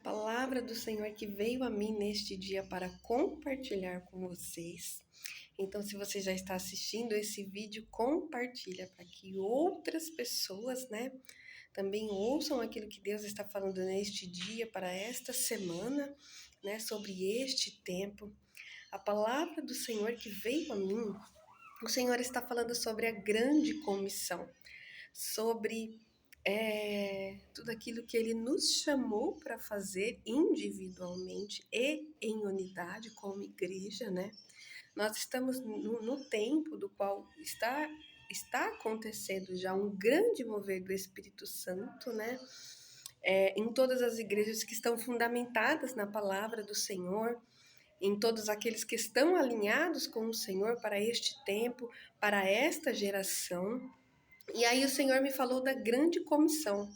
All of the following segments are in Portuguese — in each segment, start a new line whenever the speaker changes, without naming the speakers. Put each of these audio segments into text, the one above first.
Palavra do Senhor que veio a mim neste dia para compartilhar com vocês. Então, se você já está assistindo esse vídeo, compartilha para que outras pessoas, também ouçam aquilo que Deus está falando neste dia, para esta semana, sobre este tempo. A palavra do Senhor que veio a mim, o Senhor está falando sobre a grande comissão, sobre tudo aquilo que Ele nos chamou para fazer individualmente e em unidade como igreja, né? Nós estamos no tempo do qual está acontecendo já um grande mover do Espírito Santo, né? Em todas as igrejas que estão fundamentadas na palavra do Senhor, em todos aqueles que estão alinhados com o Senhor para este tempo, para esta geração. E aí o Senhor me falou da grande comissão.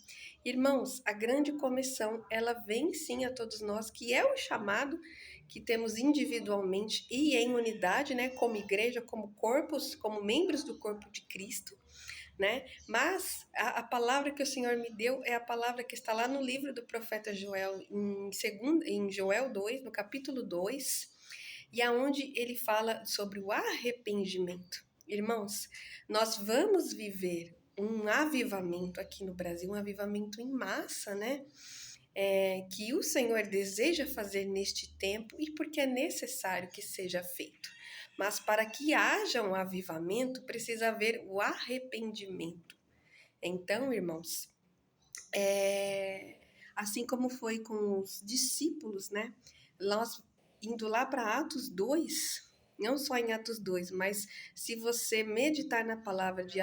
Irmãos, a grande comissão, ela vem sim a todos nós, que é o chamado que temos individualmente e em unidade, né, como igreja, como corpos, como membros do corpo de Cristo, né? Mas a palavra que o Senhor me deu é a palavra que está lá no livro do profeta Joel, em Joel 2, no capítulo 2, e aonde ele fala sobre o arrependimento. Irmãos, nós vamos viver um avivamento aqui no Brasil, um avivamento em massa, né? Que o Senhor deseja fazer neste tempo e porque é necessário que seja feito. Mas para que haja um avivamento, precisa haver o arrependimento. Então, irmãos, assim como foi com os discípulos, né? Nós indo lá para Atos 2, não só em Atos 2, mas se você meditar na palavra de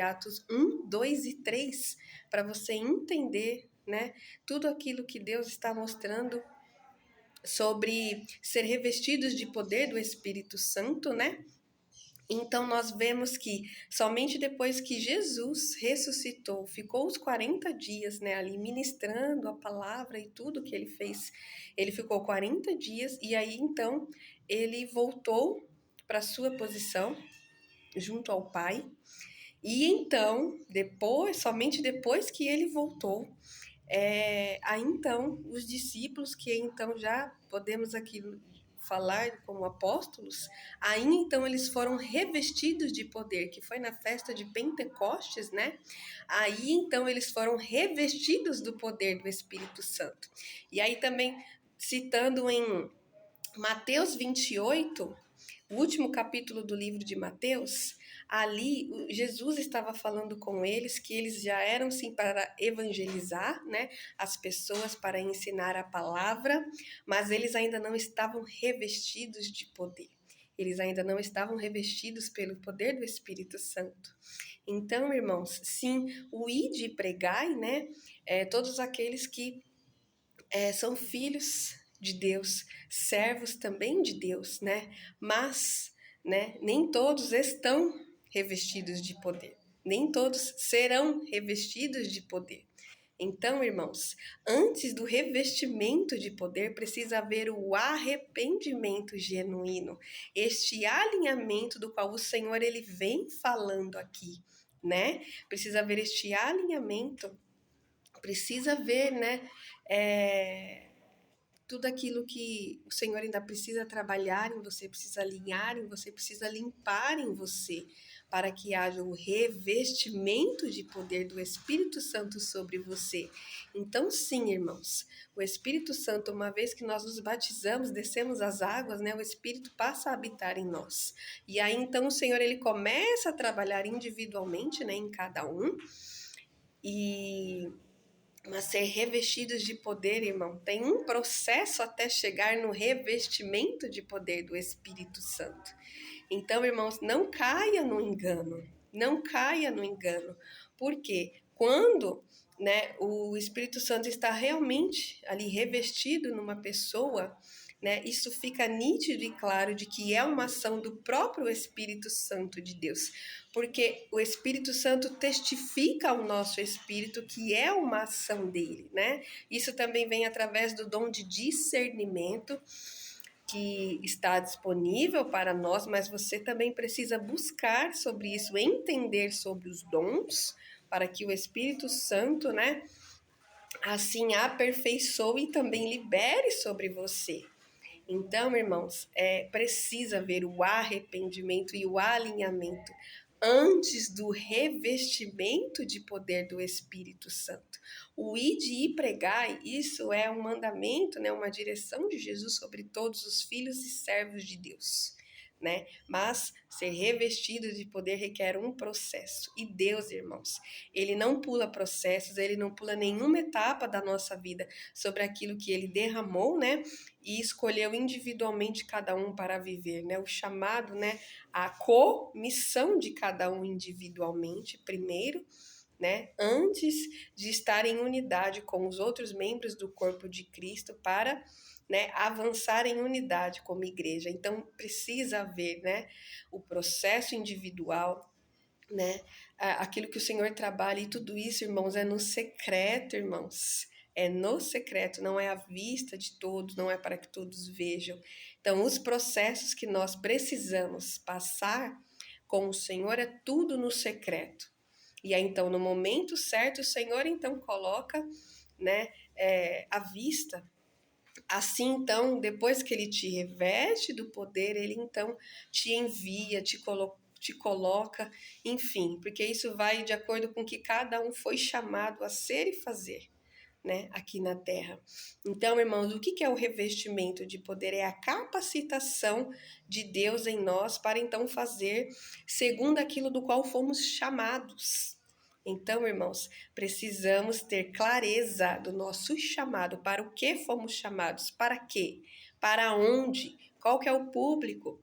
Atos 1, 2 e 3, para você entender, né, tudo aquilo que Deus está mostrando sobre ser revestidos de poder do Espírito Santo, né? Então, nós vemos que somente depois que Jesus ressuscitou, ficou os 40 dias, né, ali ministrando a palavra e tudo que ele fez, ele ficou 40 dias e aí, então, ele voltou para a sua posição junto ao Pai. E então, somente depois que ele voltou, aí então, os discípulos, que então já podemos aqui falar como apóstolos, aí então eles foram revestidos de poder, que foi na festa de Pentecostes, né? Aí então eles foram revestidos do poder do Espírito Santo. E aí também, citando em Mateus 28, o último capítulo do livro de Mateus, ali Jesus estava falando com eles que eles já eram sim para evangelizar, né, as pessoas, para ensinar a palavra, mas eles ainda não estavam revestidos de poder. Eles ainda não estavam revestidos pelo poder do Espírito Santo. Então, irmãos, sim, o ide e pregai, né, todos aqueles que são filhos de Deus, servos também de Deus, né? Mas, né, nem todos estão revestidos de poder. Nem todos serão revestidos de poder. Então, irmãos, antes do revestimento de poder, precisa haver o arrependimento genuíno, este alinhamento do qual o Senhor ele vem falando aqui, né? Precisa haver este alinhamento, precisa haver, né? Tudo aquilo que o Senhor ainda precisa trabalhar em você, precisa alinhar em você, precisa limpar em você, para que haja o revestimento de poder do Espírito Santo sobre você. Então, sim, irmãos, o Espírito Santo, uma vez que nós nos batizamos, descemos as águas, né, o Espírito passa a habitar em nós. E aí, então, o Senhor, ele começa a trabalhar individualmente, né, em cada um, mas ser revestidos de poder, irmão, tem um processo até chegar no revestimento de poder do Espírito Santo. Então, irmãos, não caia no engano. Não caia no engano. Porque quando, né, o Espírito Santo está realmente ali revestido numa pessoa, né, isso fica nítido e claro de que é uma ação do próprio Espírito Santo de Deus, porque o Espírito Santo testifica ao nosso espírito que é uma ação dele, né? Isso também vem através do dom de discernimento, que está disponível para nós, mas você também precisa buscar sobre isso, entender sobre os dons, para que o Espírito Santo, né, assim aperfeiçoe e também libere sobre você. Então, irmãos, precisa haver o arrependimento e o alinhamento antes do revestimento de poder do Espírito Santo. O ide e pregai, isso é um mandamento, né, uma direção de Jesus sobre todos os filhos e servos de Deus. Né? Mas ser revestido de poder requer um processo. E Deus, irmãos, ele não pula processos, ele não pula nenhuma etapa da nossa vida sobre aquilo que ele derramou, né? E escolheu individualmente cada um para viver, né? O chamado, né? A comissão de cada um individualmente, primeiro, né? Antes de estar em unidade com os outros membros do corpo de Cristo para, né, avançar em unidade como igreja. Então precisa haver, né, o processo individual, né? Aquilo que o Senhor trabalha e tudo isso, irmãos, é no secreto, irmãos. É no secreto, não é à vista de todos, não é para que todos vejam. Então, os processos que nós precisamos passar com o Senhor é tudo no secreto. E aí, então, no momento certo, o Senhor então coloca, né, à vista. Assim, então, depois que ele te reveste do poder, ele então te envia, te coloca, enfim, porque isso vai de acordo com o que cada um foi chamado a ser e fazer, né, aqui na terra. Então, irmãos, o que é o revestimento de poder? É a capacitação de Deus em nós para então fazer segundo aquilo do qual fomos chamados. Então, irmãos, precisamos ter clareza do nosso chamado, para o que fomos chamados, para quê, para onde, qual que é o público.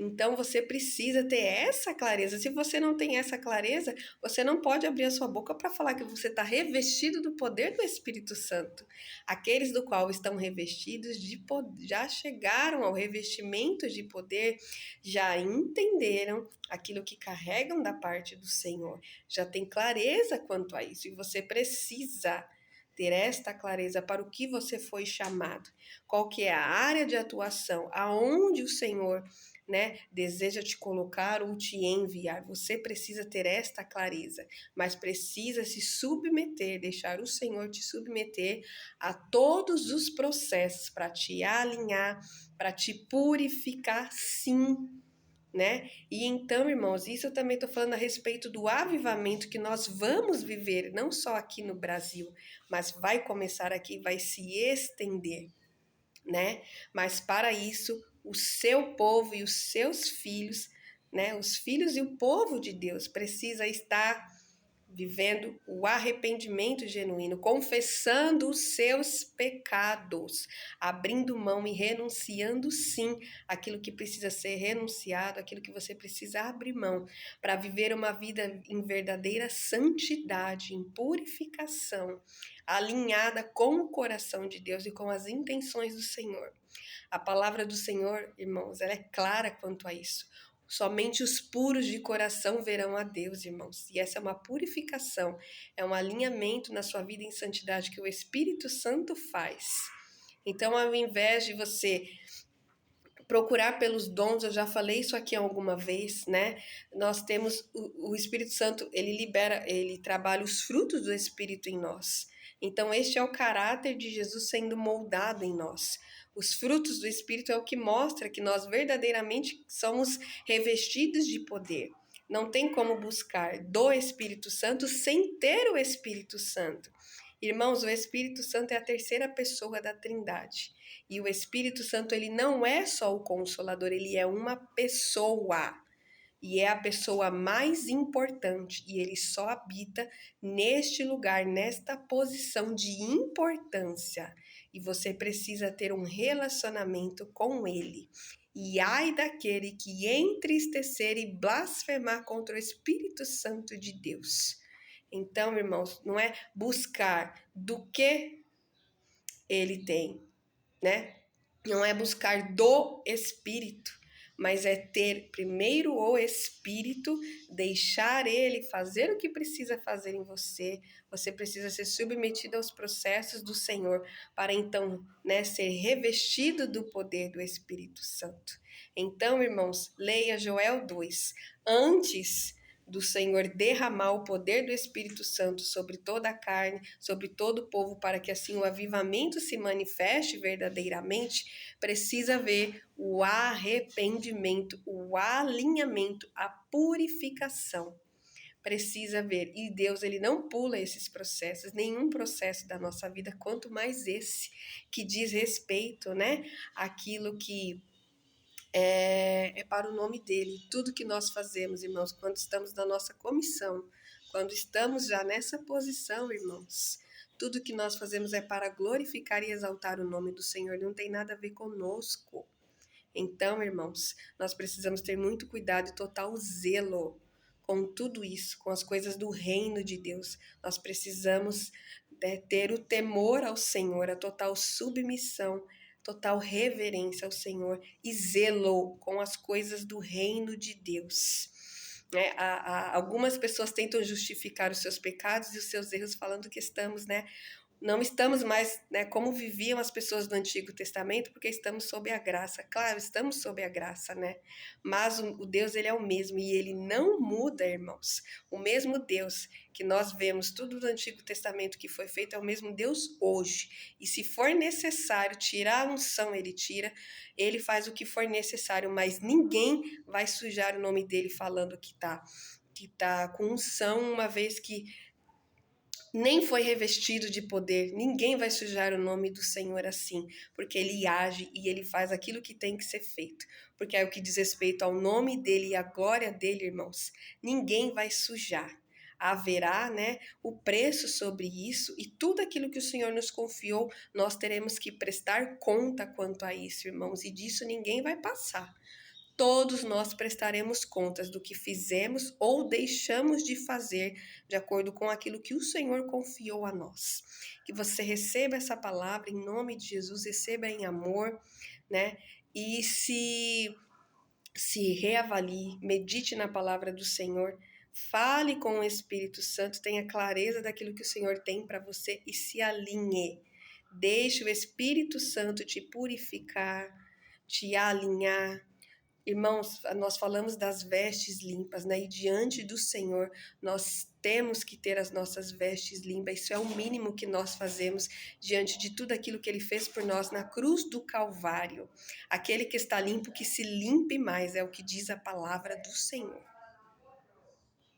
Então você precisa ter essa clareza. Se você não tem essa clareza, você não pode abrir a sua boca para falar que você está revestido do poder do Espírito Santo. Aqueles do qual estão revestidos de poder, já chegaram ao revestimento de poder, já entenderam aquilo que carregam da parte do Senhor, já tem clareza quanto a isso. E você precisa ter esta clareza para o que você foi chamado, qual que é a área de atuação, aonde o Senhor, né, deseja te colocar ou te enviar. Você precisa ter esta clareza, mas precisa se submeter, deixar o Senhor te submeter a todos os processos para te alinhar, para te purificar, sim, né? E então, irmãos, isso eu também estou falando a respeito do avivamento que nós vamos viver, não só aqui no Brasil, mas vai começar aqui, vai se estender, né? Mas para isso, o seu povo e os seus filhos, né? Os filhos e o povo de Deus precisa estar vivendo o arrependimento genuíno, confessando os seus pecados, abrindo mão e renunciando sim aquilo que precisa ser renunciado, aquilo que você precisa abrir mão, para viver uma vida em verdadeira santidade, em purificação, alinhada com o coração de Deus e com as intenções do Senhor. A palavra do Senhor, irmãos, ela é clara quanto a isso. Somente os puros de coração verão a Deus, irmãos. E essa é uma purificação, é um alinhamento na sua vida em santidade que o Espírito Santo faz. Então, ao invés de você procurar pelos dons, eu já falei isso aqui alguma vez, né? Nós temos o Espírito Santo, ele libera, ele trabalha os frutos do Espírito em nós. Então, este é o caráter de Jesus sendo moldado em nós. Os frutos do Espírito é o que mostra que nós verdadeiramente somos revestidos de poder. Não tem como buscar do Espírito Santo sem ter o Espírito Santo. Irmãos, o Espírito Santo é a terceira pessoa da Trindade. E o Espírito Santo, ele não é só o Consolador, ele é uma pessoa. E é a pessoa mais importante. E ele só habita neste lugar, nesta posição de importância. E você precisa ter um relacionamento com ele. E ai daquele que entristecer e blasfemar contra o Espírito Santo de Deus. Então, irmãos, não é buscar do que ele tem, né? Não é buscar do Espírito, mas é ter primeiro o Espírito, deixar ele fazer o que precisa fazer em você. Você precisa ser submetido aos processos do Senhor para então, né, ser revestido do poder do Espírito Santo. Então, irmãos, leia Joel 2. Antes do Senhor derramar o poder do Espírito Santo sobre toda a carne, sobre todo o povo, para que assim o avivamento se manifeste verdadeiramente, precisa haver o arrependimento, o alinhamento, a purificação. Precisa ver. E Deus, ele não pula esses processos, nenhum processo da nossa vida, quanto mais esse que diz respeito, né, àquilo que é para o nome dele. Tudo que nós fazemos, irmãos, quando estamos na nossa comissão, quando estamos já nessa posição, irmãos, tudo que nós fazemos é para glorificar e exaltar o nome do Senhor, não tem nada a ver conosco. Então, irmãos, nós precisamos ter muito cuidado e total zelo com tudo isso, com as coisas do reino de Deus. Nós precisamos ter o temor ao Senhor, a total submissão, total reverência ao Senhor e zelo com as coisas do reino de Deus. Algumas pessoas tentam justificar os seus pecados e os seus erros falando que estamos, não estamos mais, como viviam as pessoas do Antigo Testamento, porque estamos sob a graça. Claro, estamos sob a graça, Mas o Deus, ele é o mesmo e ele não muda, irmãos. O mesmo Deus que nós vemos tudo do Antigo Testamento que foi feito é o mesmo Deus hoje. E se for necessário tirar a unção, ele tira. Ele faz o que for necessário, mas ninguém vai sujar o nome dele falando que tá com unção, uma vez que nem foi revestido de poder. Ninguém vai sujar o nome do Senhor assim, porque ele age e ele faz aquilo que tem que ser feito. Porque é o que diz respeito ao nome dele e à glória dele, irmãos. Ninguém vai sujar. Haverá, o preço sobre isso e tudo aquilo que o Senhor nos confiou, nós teremos que prestar conta quanto a isso, irmãos, e disso ninguém vai passar. Todos nós prestaremos contas do que fizemos ou deixamos de fazer, de acordo com aquilo que o Senhor confiou a nós. Que você receba essa palavra em nome de Jesus, receba em amor, E se reavalie, medite na palavra do Senhor, fale com o Espírito Santo, tenha clareza daquilo que o Senhor tem para você e se alinhe. Deixe o Espírito Santo te purificar, te alinhar. Irmãos, nós falamos das vestes limpas, E diante do Senhor, nós temos que ter as nossas vestes limpas. Isso é o mínimo que nós fazemos diante de tudo aquilo que Ele fez por nós na cruz do Calvário. Aquele que está limpo, que se limpe mais, é o que diz a palavra do Senhor.